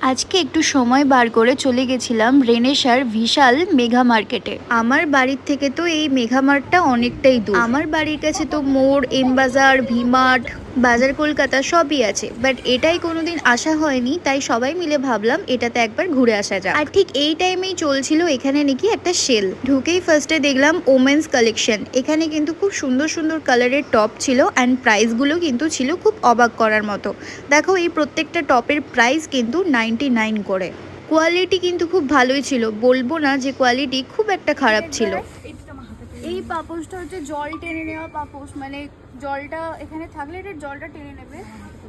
আজকে একটু সময় বার করে চলে গেছিলাম রেনেসার বিশাল মেঘা মার্কেটে। আমার বাড়ির থেকে তো এই মেঘা মার্টটা অনেকটাই দূর। আমার বাড়ির কাছে তো মোড়, এম বাজার, ভিমার্ট, বাজার কলকাতা সবই আছে, বাট এটাই কোনোদিন আসা হয়নি, তাই সবাই মিলে ভাবলাম এটাতে একবার ঘুরে আসা যাক। আর ঠিক এই টাইমেই চলছিল এখানে নাকি একটা সেল। ঢুকেই ফার্স্টে দেখলাম ওমেন্স কালেকশন। এখানে কিন্তু খুব সুন্দর সুন্দর কালারের টপ ছিল, অ্যান্ড প্রাইসগুলো কিন্তু ছিল খুব অবাক করার মতো। দেখো এই প্রত্যেকটা টপের প্রাইস কিন্তু 99 করে। কোয়ালিটি কিন্তু খুব ভালোই ছিল, বলবো না যে কোয়ালিটি খুব একটা খারাপ ছিল। এই পাপোশটা হচ্ছে জল টেনে নেওয়া পাপোশ, মানে জলটা এখানে থাকলে এটার জলটা টেনে নেবে।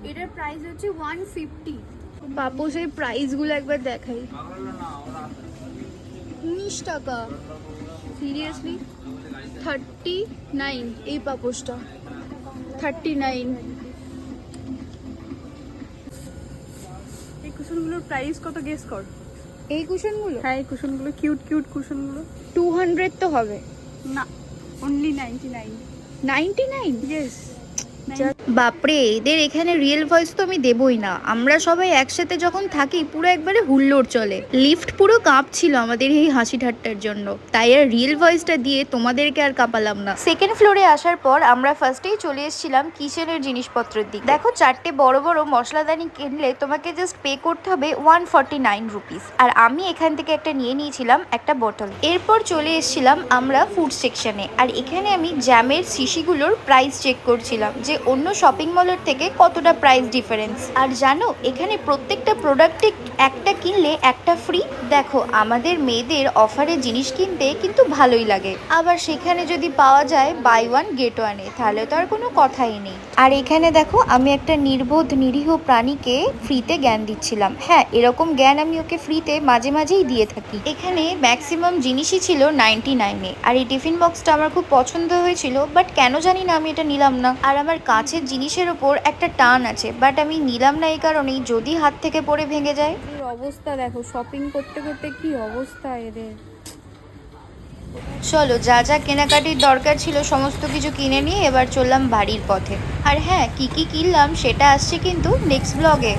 এটার প্রাইস হচ্ছে 150। পাপোশের প্রাইসগুলো একবার দেখাই। 19 টাকা, সিরিয়াসলি 39। এই পাপোশটা 39। এই কুশনগুলোর প্রাইস কত গেস কর? এই কুশনগুলো হ্যাঁ, এই কুশনগুলো কিউট কিউট কুশনগুলো। 200 তো হবে না, অনলি 99। 99। ইয়েস। বাপরে, এদের এখানে রিয়েল ভয়েস তো আমি দেবই না। আমরা সবাই একসাথে যখন থাকি পুরো একবারে হুল্লোড় চলে। লিফট পুরো কাঁপছিল আমাদের এই হাসি ঠাট্টার জন্য, তাই আর রিয়েল ভয়েসটা দিয়ে তোমাদেরকে আর কাঁপালাম না। সেকেন্ড ফ্লোরে আসার পর আমরা ফার্স্টেই চলে এসেছিলাম কিচেনের জিনিসপত্রের দিকে। দেখো চারটে বড় বড় মশলাদানি কিনলে তোমাকে জাস্ট পে করতে হবে 149 রুপিস, আর আমি এখান থেকে একটা নিয়ে নিয়েছিলাম একটা বোতল। এরপর চলে এসেছিলাম আমরা ফুড সেকশনে, আর এখানে আমি জ্যামের শিশিগুলোর প্রাইস চেক করছিলাম যে অন্য শপিং মলের থেকে কতটা প্রাইস ডিফারেন্স। আর জানো এখানে প্রত্যেকটা প্রোডাক্টে একটা কিনলে একটা ফ্রি। দেখো আমাদের মেয়েদের অফারে জিনিস কিনতে কিন্তু ভালোই লাগে, আবার সেখানে যদি পাওয়া যায় বাই ওয়ান গেট ওয়ানে, তাহলে তো আর কোনো কথাই নেই। আর এখানে দেখো আমি একটা নির্বোধ নিরীহ প্রাণীকে ফ্রিতে জ্ঞান দিচ্ছিলাম। হ্যাঁ, এরকম জ্ঞান আমি ওকে ফ্রিতে মাঝে মাঝেই দিয়ে থাকি। এখানে ম্যাক্সিমাম জিনিসই ছিল 99-এ, আর এই টিফিন বক্সটা আমার খুব পছন্দ হয়েছিল, বাট কেন জানি না আমি এটা নিলাম না। আর আমার কাছের জিনিসের ওপর একটা টান আছে, বাট আমি নিলাম না এই কারণেই, যদি হাত থেকে পড়ে ভেঙে যায়। এর অবস্থা দেখো, শপিং করতে করতে কি অবস্থা এদের। চলো যা যা কেনাকাটির দরকার ছিল সমস্ত কিছু কিনে নিয়ে এবার চললাম বাড়ির পথে। আর হ্যাঁ, কি কি কিনলাম সেটা আসছে কিন্তু নেক্সট ব্লগে।